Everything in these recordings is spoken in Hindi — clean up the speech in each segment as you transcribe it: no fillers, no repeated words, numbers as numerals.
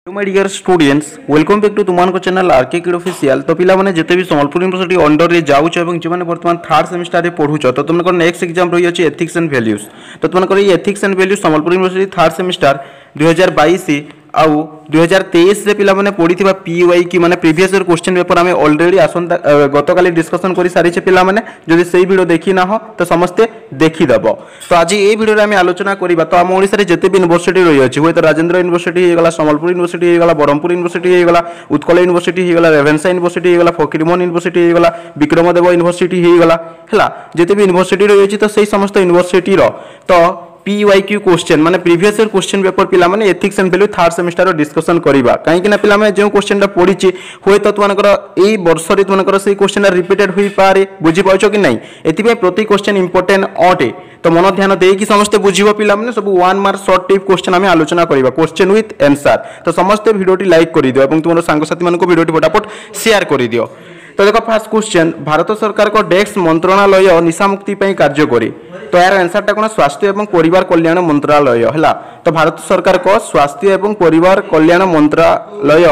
My dear students welcome back to तुम चैनल आरके किड ऑफिशियल। तो पिला माने जते भी संबलपुर यूनिवर्सिटी अंडर रे जाउछ एवं जे माने वर्तमान थर्ड सेमेस्टर रे पढुछ तो तुमको नेक्स्ट एग्जाम रही अछि एथिक्स एंड वैल्यूज। तो तुमको ये ethics and values Sambalpur university third semester 2022 आउ 2023 रे पिला माने पढिथिबा पीवाई की माने प्रीवियस ईयर क्वेश्चन पेपर हमें ऑलरेडी आसंता गतकाली डिस्कशन करि सारी छे पिला माने जदि सेही वीडियो देखि ना हो तो समस्ते देखि दबो। तो आज ए वीडियो रे हमें आलोचना करिबा तो हम ओडिसा रे जते भी यूनिवर्सिटी रही अछि होय तो राजेंद्र यूनिवर्सिटी हे गला, संबलपुर यूनिवर्सिटी हे गला, ब्रह्मपुर यूनिवर्सिटी हे गला, उत्कल यूनिवर्सिटी हे गला, रेवेन्सा यूनिवर्सिटी हे गला, फकीरमोहन यूनिवर्सिटी हे गला, विक्रमदेव यूनिवर्सिटी हे गला हला जते भी यूनिवर्सिटी रही अछि तो सेही समस्त यूनिवर्सिटी रो तो पीवाईक्यू क्वेश्चन माने प्रीवियस ईयर क्वेश्चन पेपर पिला माने ethics and value third semester discussion करिबा काहे कि ना पिला माने जे क्वेश्चन टा पढिछि होय तो तुमनकर एई वर्ष रे तुमनकर सेही क्वेश्चन रिपीटेड होई पारे बुझि पाउछो कि नहीं एथिबे प्रति क्वेश्चन इंपोर्टेंट अटे। तो मन ध्यान दे कि समस्त बुझिबो पिला माने सब 1 मार्क शॉर्ट टिप क्वेश्चन हमें आलोचना करिबा क्वेश्चन विथ आंसर। तो समस्त वीडियोटी लाइक करि दियो एवं तुमरो संग साथी मानको वीडियोटी फटाफट शेयर करि दियो। तो देखो फर्स्ट क्वेश्चन भारत सरकार को डेक्स मंत्रालय निशा मुक्ति पई कार्य करे तो यार आंसर टा कोन स्वास्थ्य एवं परिवार कल्याण मंत्रालय हला। तो भारत सरकार को स्वास्थ्य एवं परिवार कल्याण मंत्रालय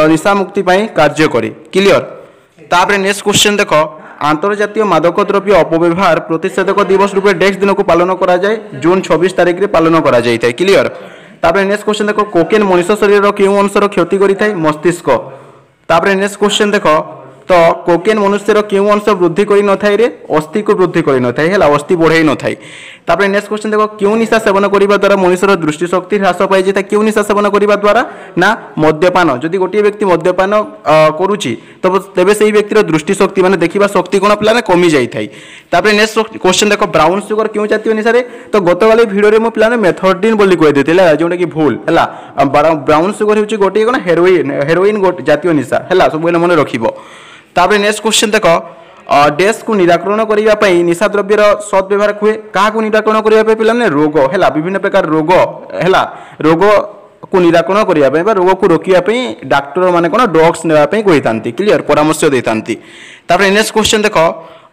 निशा मुक्ति पई कार्य करे क्लियर। तापर नेक्स्ट क्वेश्चन देखो अंतर्जातीय मादक द्रव्य अपव्यवहार प्रतिषेधक दिवस रूपे डेक्स दिन को पालन करा जाए जून 26 तारिख रे पालन करा जाय थाए क्लियर। तापर नेक्स्ट क्वेश्चन देखो कोकेन मनुष्य शरीर रो केउ अंशर क्षति करि थाए मस्तिष्क। तापर नेक्स्ट क्वेश्चन देखो तो कोकेन मनुष्यर केउ अंश वृद्धि करि न थाए रे अस्थि को वृद्धि करि न थाए हला अस्थि बढ़ाई न थाए। तापर नेक्स्ट क्वेश्चन देखो केउ निशा सेवन करिबा द्वारा मनुष्यर दृष्टि शक्ति ह्रास पाइ जेता केउ निशा सेवन करिबा द्वारा ना मद्यपान जदि गोटे व्यक्ति मद्यपान करूची तो तबे सेही व्यक्तिर दृष्टि शक्ति माने देखिबा शक्ति कोन प्लान कमी जाई थाए। तापर नेक्स्ट क्वेश्चन देखो ब्राउन शुगर केउ जातीय निशा रे तो गतकाली वीडियो रे मो प्लान मेथोडिन बोली कहि देतिला जोंटा कि भूल हला ब्राउन शुगर होची गोटे कोन हेरोइन जातीय निशा हला सब बोले मन रखिबो। तापर नेक्स्ट क्वेश्चन देखो डेस को निराकरण करिबा पई निशा द्रव्यर सद व्यवहार कुए काहा को निराकरण करिबा पई पिलाने रोग हेला विभिन्न प्रकार रोग हेला रोग को निराकरण करिबा पई बा रोग को रोकिया पई डॉक्टर माने कोन ड्रग्स नेबा पई कहितांती क्लियर परामर्श देतांती। तापर नेक्स्ट क्वेश्चन देखो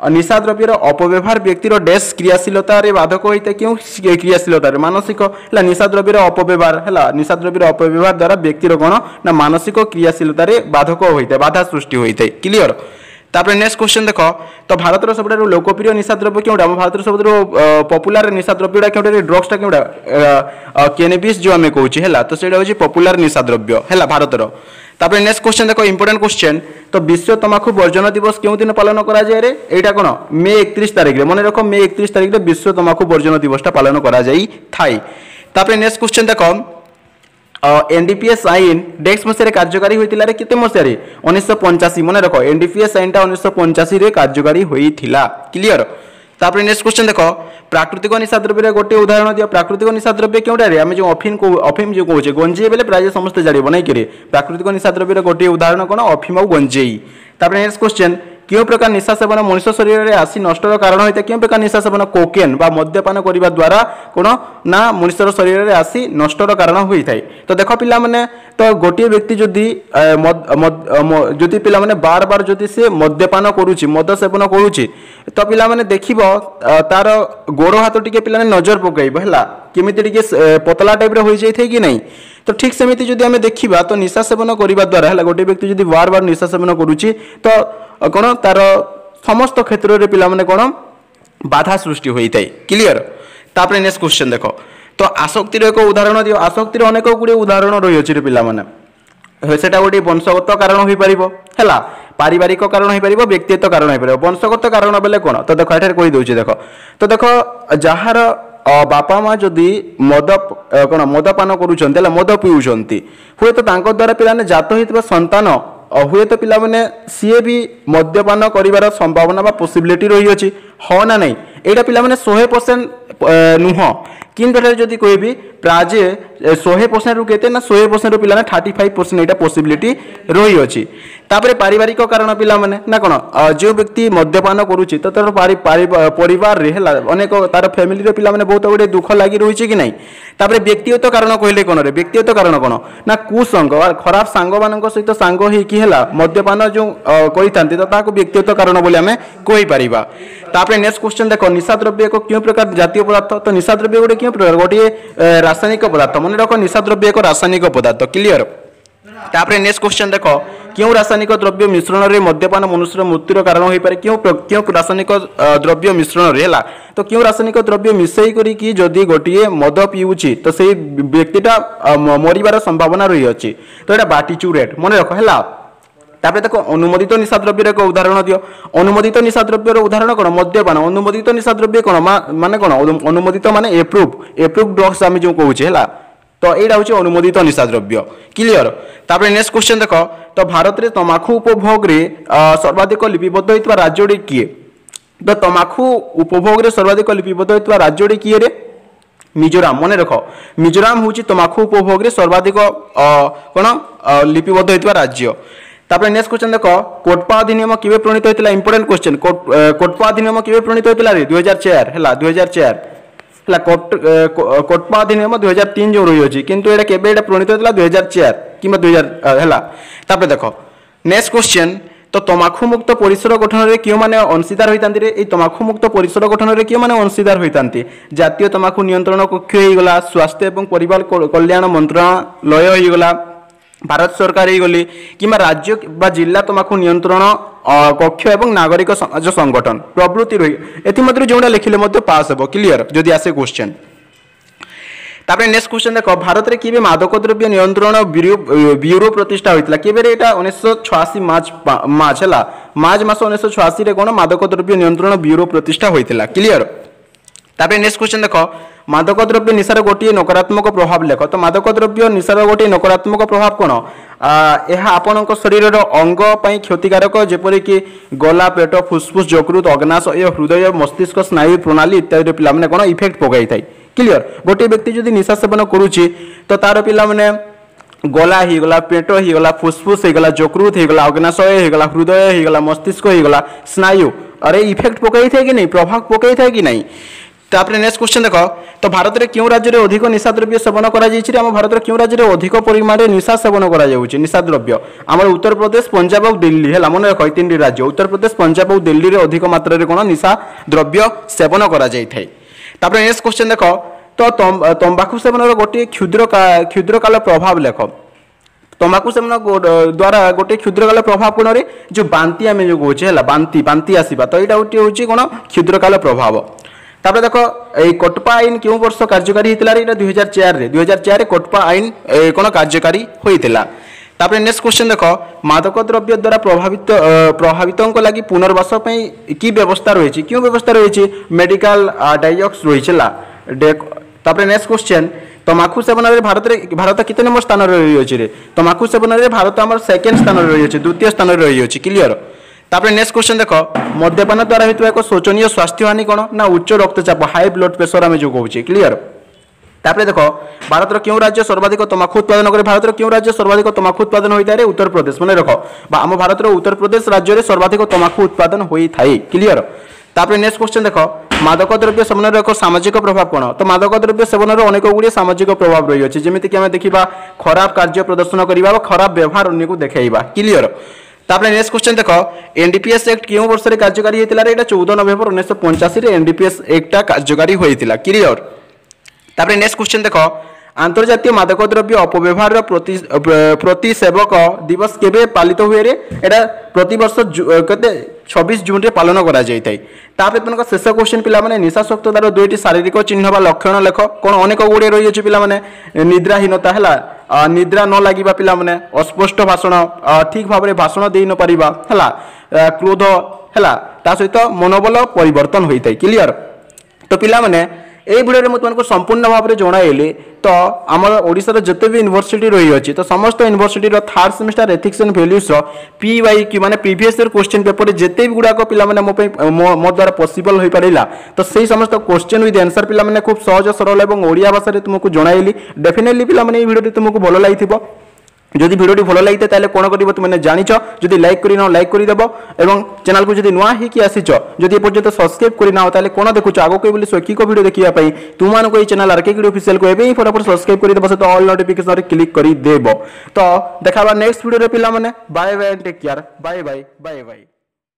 निशा द्रव्यर अपव्यवहार व्यक्तिर डेस क्रियाशीलता रे बाधक होइते क्यों क्रियाशीलता रे मानसिक हला निशा द्रव्यर अपव्यवहार हला निशा द्रव्यर अपव्यवहार द्वारा व्यक्तिर कोन ना मानसिक क्रियाशीलता रे बाधक होइते बाधा सृष्टि होइते क्लियर। तापर नेक्स्ट क्वेश्चन देखो तो भारत रो सबटा लोकप्रिय निशा द्रव्य केउडा भारत रो सबटा पॉपुलर निशा द्रव्यडा केउडा रे ड्रग्स टा केउडा कैनबिस जो हमें कहूची हेला तो सेडा होची पॉपुलर निशा द्रव्य हेला भारत रो। तापर नेक्स्ट क्वेश्चन देखो इंपोर्टेंट क्वेश्चन तो विश्व तंबाकू वर्जन दिवस केउ दिन पालन करा जाय रे एटा कोन मे 31 तारिख रे मन रखो मे 31 तारिख रे विश्व तंबाकू वर्जन दिवस टा पालन करा जाई थाई। तापर नेक्स्ट क्वेश्चन देखो एनडीपीएस आईन डेक्स मसिया कार्यकारी होइतिला रे केते मसिया रे 1985 मन रखो एनडीपीएस आईन टा 1985 रे कार्यकारी होइथिला क्लियर। तापर नेक्स्ट क्वेश्चन देखो प्राकृतिक निशा द्रव्य रे गोटे उदाहरण दियो प्राकृतिक निशा द्रव्य केउडा रे हम जो अफीम जो कहूचे गंजेई बेले प्राय समस्त जाडी बनै करे प्राकृतिक निशा द्रव्य रे गोटे उदाहरण कोन अफीम और गंजेई। तापर नेक्स्ट क्वेश्चन क्यों प्रकार निशा सेवन मनुष्य शरीर रे आसी नष्टर कारण होइते क्यों प्रकार निशा सेवन कोकेन बा मद्यपान करिबा द्वारा कोन ना मनुष्य शरीर रे आसी नष्टर कारण होई थाए। तो देखो पिला माने तो गोटे व्यक्ति जदि जदि पिला माने बार बार जदि से मद्यपान करूची मद सेवन करूची तो पिला माने देखिबो तार गोड़ हाथ टिके पिला ने नजर पकाइबो हला केमिति टिके पतला टाइप रे होई जाई थे कि नहीं। तो ठीक सेमिति जदि हमें देखिबा तो निशा सेवन करिबा द्वारा हला गोटे व्यक्ति जदि बार बार निशा सेवन करूची तो कोन तार समस्त क्षेत्र रे पिला माने कोन बाधा सृष्टि होई थाए क्लियर। तापर नेक्स्ट क्वेश्चन देखो तो आसक्ति रो एक उदाहरण दियो आसक्ति रो अनेक गुडी उदाहरण रही अछि रे पिला माने सेटा गोटे वंशगत कारण होई परिबो हला पारिवारिक कारण होई परिबो व्यक्तिगत कारण होई परिबो वंशगत कारण बेले कोन तो देखो एठार कहि दोछि देखो तो देखो जहार बापा माँ जदि मद कोन मदपान करूछन्ते हला मद पिउछन्ती हुए तो तांको द्वारा पिलाने जात होइतबा संतान हुए तो पिला माने सीए भी मद्यपान करिवार संभावना बा पॉसिबिलिटी रही अछि हो ना नहीं एटा पिला माने 100% नुह किंतु जदि कहबी प्राय 100% रु केते ना 100% पिला ने 35% एटा पॉसिबिलिटी रही अछि। तापरे पारिवारिक कारण पिला माने ना कोन जो व्यक्ति मद्यपान करूची तो तार परिवार रे हला अनेक तार फैमिली रे पिला माने बहुत गुडे दुख लागि रहिछि कि नहीं। तापरे व्यक्तिगत कारण कहले कोन रे व्यक्तिगत कारण कोन ना कुसंग खराब सांग मानक सहित सांग हे कि हला मद्यपान जो करितांती तो ताको व्यक्तिगत कारण बोली हमें कहि परिबा। तापरे नेक्स्ट क्वेश्चन देखो निशा द्रव्य को क्यों प्रकार जातीय पदार्थ तो निशा द्रव्य गोटे क्यों प्रकार गोटे रासायनिक पदार्थ मन रखो निशा द्रव्य एक रासायनिक पदार्थ क्लियर। तापर नेक्स्ट क्वेश्चन देख क्यों रासायनिक द्रव्य मिश्रण रे मद्यपान मनुष्य मृत्युर कारण हो पारे क्यों रासायनिक द्रव्य मिश्रण रे हला तो क्यों रासायनिक द्रव्य मिसई करी कि जदि गोटे मद पीउची तो सेही व्यक्तिटा मरिबार संभावना रही अछि तो एटा बार्बिचुरेट मन रख हला तापर देखो अनुमोदित निशा द्रव्य एक उदाहरण दियो अनुमोदित निशा द्रव्यर उदाहरण कौन मद्यपान अनुमोदित निशा द्रव्य कौन माने कौन अनुमोदित माने एप्रूव ड्रग्स आम जो कहूँ है तो यहाँ हूँ अनुमोदित निशा द्रव्य क्लियर तापर नेक्स्ट क्वेश्चन देख तो भारत में तमाखु उपभोग रे सर्वाधिक लिपिबद्ध होता राज्य किए तो तमाखु उपभोग रे सर्वाधिक लिपिबद्ध होता राज्य किए रे मिजोराम मन रख मिजोराम हूँ तमाखु उपभोग रे सर्वाधिक कौन लिपिबद्ध होता राज्य तापर नेक्स्ट क्वेश्चन देख कोटपा अधिनियम केबे प्रणीत होइतिला इंपोर्टेंट क्वेश्चन कोटपा अधिनियम केबे प्रणीत होइतिला रे 2004 हला 2004 हला कोटपा अधिनियम 2003 जो रही अछि किंतु एटा केबे एटा प्रणीत होइतिला 2004 किबा 2000 हला तापर देख नेक्स्ट क्वेश्चन तो तमाखु मुक्त परिसर गठन रे कियो माने अंशीदार होइतांती रे ए तमाखु मुक्त परिसर गठन रे कियो माने अंशीदार होइतांती जातीय तमाखु नियंत्रण कक्ष हेगला स्वास्थ्य एवं परिवार कल्याण मंत्रालय हेगला भारत सरकार गली कि राज्य बा जिला तमाखु नियंत्रण कक्ष एवं नागरिक समाज संगठन प्रवृत्ति रही एथि जो लिखिले पास हे क्लियर जदि आसे क्वेश्चन तापर नेक्स्ट क्वेश्चन देख भारत में केबे मादक द्रव्य नियंत्रण ब्यूरो प्रतिष्ठा होइतिला केबे रे एटा 1986 मार्च है मार्च मास 1986 रे कोन मादक द्रव्य नियंत्रण ब्यूरो प्रतिष्ठा होइतिला क्लियर तापर नेक्स्ट क्वेश्चन देख मादक द्रव्य निशार गोटे नकारात्मक प्रभाव लेख तो मादक द्रव्य निशार गोटे नकारात्मक प्रभाव कौन यह आपण शरीर अंग क्षतिकारक जेपरी कि गला पेट फुसफुस जकृत अग्नाशय हृदय मस्तिष्क स्नायु प्रणाली इत्यादि पिला माने कौन इफेक्ट पकाई थाई क्लियर गोटे व्यक्ति जदि निशा सेवन करुच्ची तो तार पिला माने गला ही गला पेट ही गला फुसफुस ही गला जकृत ही गला अग्नाशय ही गला हृदय ही गला मस्तिष्क ही गला स्नायु अरे इफेक्ट पकाई थाए कि नहीं प्रभाव पकाई थाए कि नहीं तापर नेक्स्ट क्वेश्चन देख तो भारत में क्यों राज्य में अधिक निशा द्रव्य सेवन कर भारत में क्यों राज्य में अधिक परिमाण निशा सेवन कर निशा द्रव्य आम उत्तर प्रदेश पंजाब और दिल्ली है मन रख तीन राज्य उत्तर प्रदेश पंजाब और दिल्ली में अधिक मात्रा कौन निशा द्रव्य सेवन कर नेक्स्ट क्वेश्चन देख तो तंबाकू सेवन गोटे क्षुद्र काल प्रभाव लेख तंबाकू सेवन द्वारा गोटे क्षुद्र काल प्रभाव कौन रे जो बांती आम जो कहे बांती आसवा तो यहाँ हूँ कौन क्षुद्र काल प्रभाव तापर देख ए कोटपा आईन क्यों वर्ष कार्यकारी होता है 2004 कोटपा आईन कौन कार्यकारी होता तापर नेक्स्ट क्वेश्चन देख मादक द्रव्य द्वारा प्रभावित लगी पुनर्वास की व्यवस्था रही क्यों व्यवस्था रही मेडिकल डाइऑक्स रही तापर नेक्स्ट क्वेश्चन तमाखु सेवन में भारत कितने नंबर स्थान रही है तमाखु सेवन में भारत आम सेकेंड स्थान रही है द्वितीय स्थान रही है क्लियर तापर नेक्स्ट क्वेश्चन देख मद्यपान द्वारा होता एक शोचनीय स्वास्थ्य हानि कौन ना उच्च रक्तचाप हाई ब्लड प्रेशर आम जो कहूँ क्लियर तापर देख भारत क्यों राज्य सर्वाधिक तमाखु उत्पादन करे भारत क्यों राज्य सर्वाधिक तमाखु उत्पादन होता है उत्तर प्रदेश मन रख आम भारत उत्तर प्रदेश राज्य में सर्वाधिक तमाखु उत्पादन होता है क्लियर तापर नेक्स्ट क्वेश्चन देख मादक द्रव्य सेवन एक सामाजिक प्रभाव कौन तो मादक द्रव्य सेवन अनेक गुड़िया सामाजिक प्रभाव रही है जमीक आम देखा खराब कार्य प्रदर्शन करवा खराब व्यवहार अन्य को देखा क्लियर तापर नेक्स्ट क्वेश्चन देख एनडीपीएस एक्ट क्यों वर्ष कार्यकारी होता है 14 नवेम्बर 1985 एनडीपीएस एक्ट कार्यकारी होता क्लियर तापर नेक्स्ट क्वेश्चन देख आंतरजातीय मादक द्रव्य अपव्यवहार प्रतिसेवक दिवस केबे पालित हुए रे एटा प्रति वर्ष केते 26 जून रे पालन करा जाय थाई तापर तनका शेष क्वेश्चन पिला माने निशाशक्ततार दुईटी शारीरिक चिन्ह बा लक्षण लेख कोन अनेक गुडे रही अछि पिला माने निद्राहीनता हला निद्रा न लागिबा पिला माने अस्पष्ट भाषण ठीक भाव रे भाषण देई न परिबा हला क्रोध हला ता सहित मनोबल परिवर्तन होई थाई क्लियर तो पिला माने ए भिडियो में तुमको संपूर्ण भाव में जणाइली तो आम ओडिशार जिते भी यूनिवर्सिटी रही अच्छी तो समस्त university third semester ethics and values PY की माने प्रीवियस ईयर क्वेश्चन पेपर जिते भी गुड़ाक पे मो द्वारा पॉसिबल हो पारा तो सही समस्त क्वेश्चन विथ आंसर पे खूब सहज सरल और ओडिया भाषा में तुमको जणाइली डेफिनेटली पे भिडियो तुमको भल लगी जदि भिडियो भल लगी ताले कौन कर तुमने जानिच जदि लाइक करना लाइक करदेव और चैनल को जदि नुआ ही आसीच जदि एपर्यंत सब्सक्राइब करना ताले कौन देखुच आगक बोली शैक्षिक भिडियो देखा तुमको ये चैनल आरके किड ऑफिशियल को एवं फटाफट सब्सक्राइब करदेव सहित ऑल नोटिफिकेशन क्लिक करदेव तो देखा नेक्स्ट भिडियो पे bye bye take care bye bye bye bye.